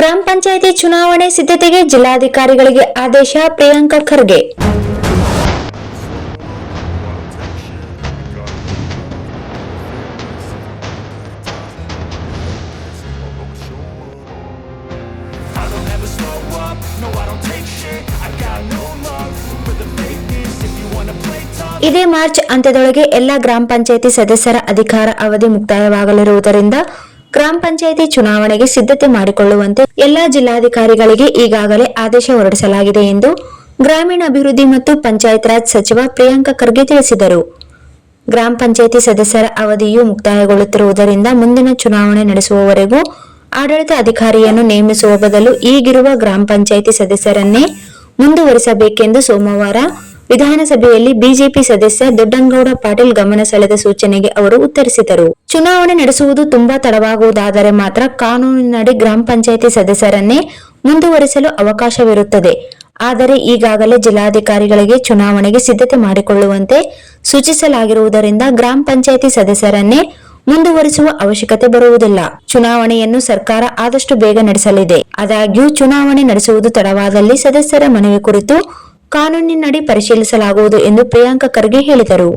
ಗ್ರಾಮ ಪಂಚಾಯಿತಿ ಚುನಾವಣೆ ಸಿದ್ಧತೆಗೆ ಜಿಲ್ಲಾಧಿಕಾರಿಗಳಿಗೆ ಆದೇಶ. ಪ್ರಿಯಾಂಕ ಖರ್ಗೆ. ಇದೇ ಮಾರ್ಚ್ ಅಂತ್ಯದೊಳಗೆ ಎಲ್ಲ ಗ್ರಾಮ ಪಂಚಾಯಿತಿ ಸದಸ್ಯರ ಅಧಿಕಾರ ಅವಧಿ ಮುಕ್ತಾಯವಾಗಲಿರುವುದರಿಂದ ಗ್ರಾಮ ಪಂಚಾಯಿತಿ ಚುನಾವಣೆಗೆ ಸಿದ್ಧತೆ ಮಾಡಿಕೊಳ್ಳುವಂತೆ ಎಲ್ಲಾ ಜಿಲ್ಲಾಧಿಕಾರಿಗಳಿಗೆ ಈಗಾಗಲೇ ಆದೇಶ ಹೊರಡಿಸಲಾಗಿದೆ ಎಂದು ಗ್ರಾಮೀಣಾಭಿವೃದ್ಧಿ ಮತ್ತು ಪಂಚಾಯತ್ ರಾಜ್ ಸಚಿವ ಪ್ರಿಯಾಂಕ ಖರ್ಗೆ ತಿಳಿಸಿದರು. ಗ್ರಾಮ ಪಂಚಾಯಿತಿ ಸದಸ್ಯರ ಅವಧಿಯು ಮುಕ್ತಾಯಗೊಳ್ಳುತ್ತಿರುವುದರಿಂದ ಮುಂದಿನ ಚುನಾವಣೆ ನಡೆಸುವವರೆಗೂ ಆಡಳಿತ ಅಧಿಕಾರಿಯನ್ನು ನೇಮಿಸುವ ಬದಲು ಈಗಿರುವ ಗ್ರಾಮ ಪಂಚಾಯಿತಿ ಸದಸ್ಯರನ್ನೇ ಮುಂದುವರಿಸಬೇಕೆಂದು ಸೋಮವಾರ ವಿಧಾನಸಭೆಯಲ್ಲಿ ಬಿಜೆಪಿ ಸದಸ್ಯ ದೊಡ್ಡನಗೌಡ ಪಾಟೀಲ್ ಗಮನ ಸೆಳೆದ ಸೂಚನೆಗೆ ಅವರು ಉತ್ತರಿಸಿದರು. ಚುನಾವಣೆ ನಡೆಸುವುದು ತುಂಬಾ ತಡವಾಗುವುದಾದರೆ ಮಾತ್ರ ಕಾನೂನಿನಡಿ ಗ್ರಾಮ ಪಂಚಾಯಿತಿ ಸದಸ್ಯರನ್ನೇ ಮುಂದುವರಿಸಲು ಅವಕಾಶವಿರುತ್ತದೆ. ಆದರೆ ಈಗಾಗಲೇ ಜಿಲ್ಲಾಧಿಕಾರಿಗಳಿಗೆ ಚುನಾವಣೆಗೆ ಸಿದ್ಧತೆ ಮಾಡಿಕೊಳ್ಳುವಂತೆ ಸೂಚಿಸಲಾಗಿರುವುದರಿಂದ ಗ್ರಾಮ ಪಂಚಾಯಿತಿ ಸದಸ್ಯರನ್ನೇ ಮುಂದುವರಿಸುವ ಅವಶ್ಯಕತೆ ಬರುವುದಿಲ್ಲ. ಚುನಾವಣೆಯನ್ನು ಸರ್ಕಾರ ಆದಷ್ಟು ಬೇಗ ನಡೆಸಲಿದೆ. ಆದಾಗ್ಯೂ ಚುನಾವಣೆ ನಡೆಸುವುದು ತಡವಾದಲ್ಲಿ ಸದಸ್ಯರ ಮನವಿ ಕುರಿತು ಕಾನೂನಿನಡಿ ಪರಿಶೀಲಿಸಲಾಗುವುದು ಎಂದು ಪ್ರಿಯಾಂಕ ಖರ್ಗೆ ಹೇಳಿದರು.